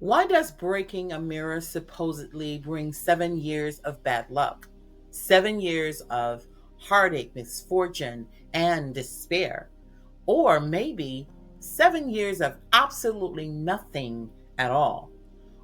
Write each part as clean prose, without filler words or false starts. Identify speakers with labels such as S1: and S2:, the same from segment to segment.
S1: Why does breaking a mirror supposedly bring 7 years of bad luck? 7 years of heartache, misfortune, and despair? Or maybe 7 years of absolutely nothing at all?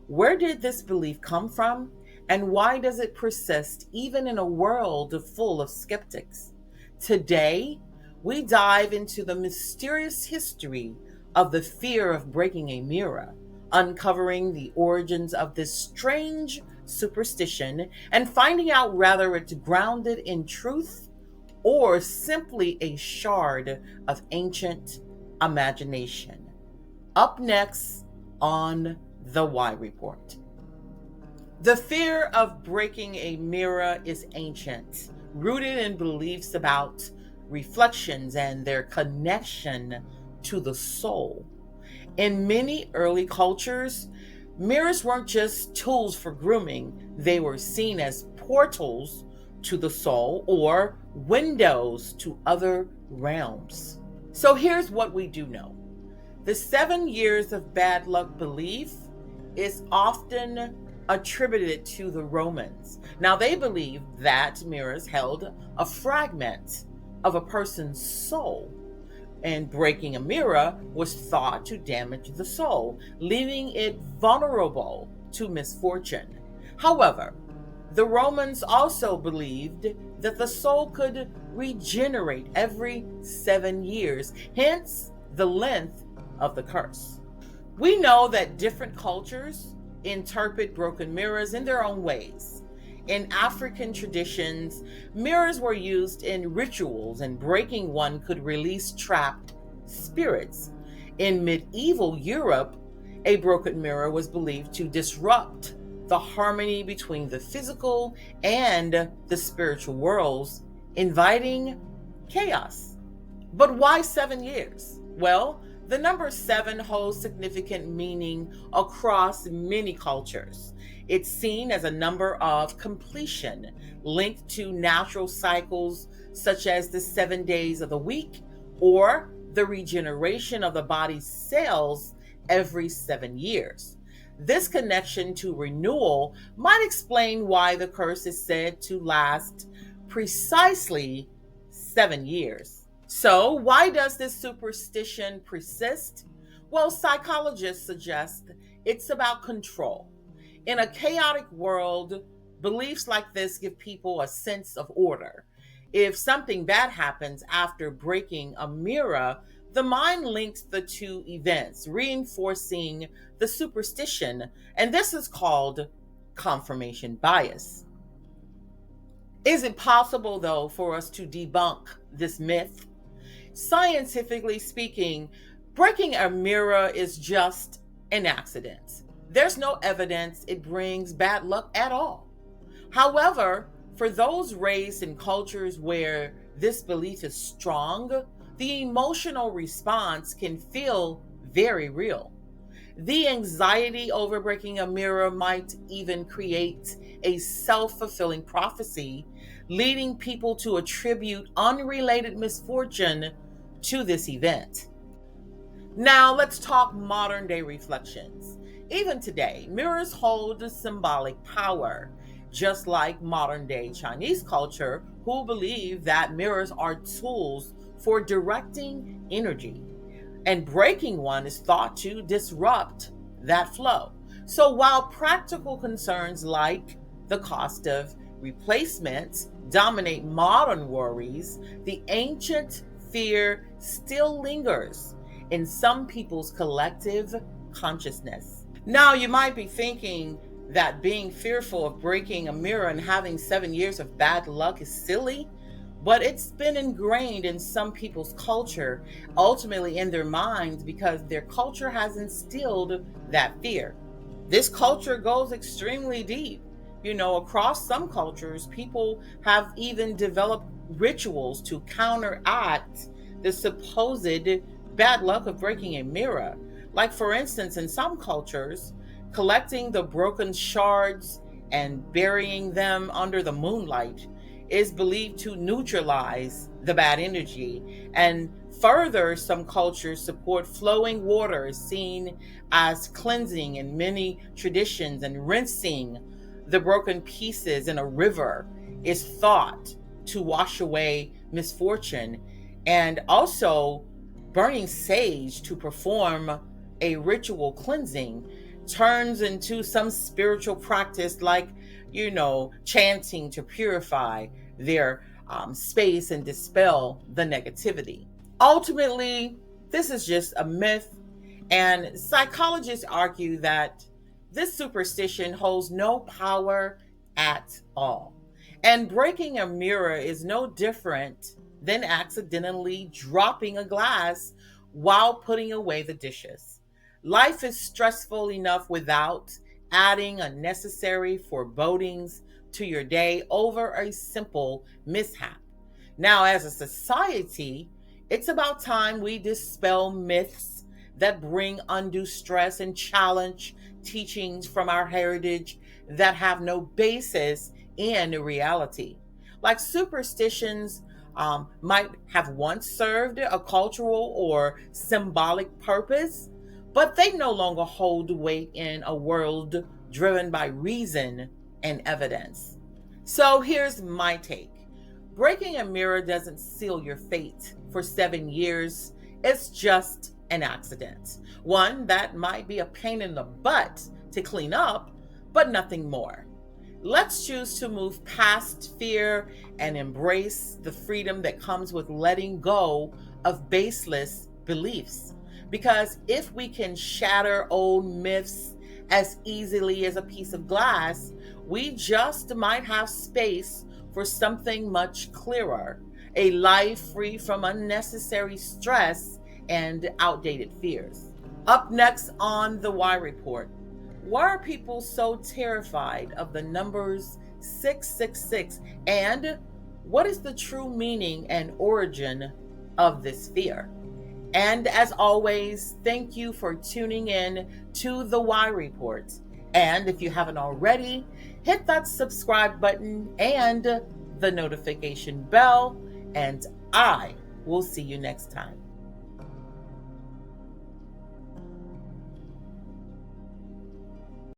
S1: Where did this belief come from? And why does it persist even in a world full of skeptics? Today, we dive into the mysterious history of the fear of breaking a mirror, uncovering the origins of this strange superstition and finding out whether it's grounded in truth or simply a shard of ancient imagination. Up next on The Why Report. The fear of breaking a mirror is ancient, rooted in beliefs about reflections and their connection to the soul. In many early cultures, mirrors weren't just tools for grooming, they were seen as portals to the soul or windows to other realms. So here's what we do know: the 7 years of bad luck belief is often attributed to the Romans. Now, they believed that mirrors held a fragment of a person's soul, and breaking a mirror was thought to damage the soul, leaving it vulnerable to misfortune. However, the Romans also believed that the soul could regenerate every 7 years, hence the length of the curse. We know that different cultures interpret broken mirrors in their own ways. In African traditions, mirrors were used in rituals, and breaking one could release trapped spirits. In medieval Europe, a broken mirror was believed to disrupt the harmony between the physical and the spiritual worlds, inviting chaos. But why 7 years? Well, the number seven holds significant meaning across many cultures. It's seen as a number of completion, linked to natural cycles such as the 7 days of the week or the regeneration of the body's cells every 7 years. This connection to renewal might explain why the curse is said to last precisely 7 years. So, why does this superstition persist? Well, psychologists suggest it's about control. In a chaotic world, beliefs like this give people a sense of order. If something bad happens after breaking a mirror, the mind links the two events, reinforcing the superstition, and this is called confirmation bias. Is it possible, though, for us to debunk this myth? Scientifically speaking, breaking a mirror is just an accident. There's no evidence it brings bad luck at all. However, for those raised in cultures where this belief is strong, the emotional response can feel very real. The anxiety over breaking a mirror might even create a self-fulfilling prophecy, leading people to attribute unrelated misfortune to this event. Now, let's talk modern day reflections. Even today, mirrors hold symbolic power, just like modern day Chinese culture, who believe that mirrors are tools for directing energy, and breaking one is thought to disrupt that flow. So, while practical concerns like the cost of replacements dominate modern worries, the ancient fear still lingers in some people's collective consciousness. Now, you might be thinking that being fearful of breaking a mirror and having 7 years of bad luck is silly, but it's been ingrained in some people's culture, ultimately in their minds, because their culture has instilled that fear. This culture goes extremely deep. Across some cultures, people have even developed rituals to counteract the supposed bad luck of breaking a mirror. Like, for instance, in some cultures, collecting the broken shards and burying them under the moonlight is believed to neutralize the bad energy. And Further, some cultures support flowing water, seen as cleansing in many traditions, and rinsing the broken pieces in a river is thought to wash away misfortune, and also burning sage to perform a ritual cleansing turns into some spiritual practice like, chanting to purify their space and dispel the negativity. Ultimately, this is just a myth, and psychologists argue that this superstition holds no power at all. And breaking a mirror is no different than accidentally dropping a glass while putting away the dishes. Life is stressful enough without adding unnecessary forebodings to your day over a simple mishap. Now, as a society, it's about time we dispel myths that bring undue stress and challenge teachings from our heritage that have no basis in reality. Like superstitions might have once served a cultural or symbolic purpose, but they no longer hold weight in a world driven by reason and evidence. So here's my take. Breaking a mirror doesn't seal your fate for 7 years. It's just an accident. One that might be a pain in the butt to clean up, but nothing more. Let's choose to move past fear and embrace the freedom that comes with letting go of baseless beliefs. Because if we can shatter old myths as easily as a piece of glass, we just might have space for something much clearer, a life free from unnecessary stress and outdated fears. Up next on the Why Report, why are people so terrified of the numbers 666, and what is the true meaning and origin of this fear? And as always, thank you for tuning in to the Why Report. And if you haven't already, hit that subscribe button and the notification bell, and I will see you next time.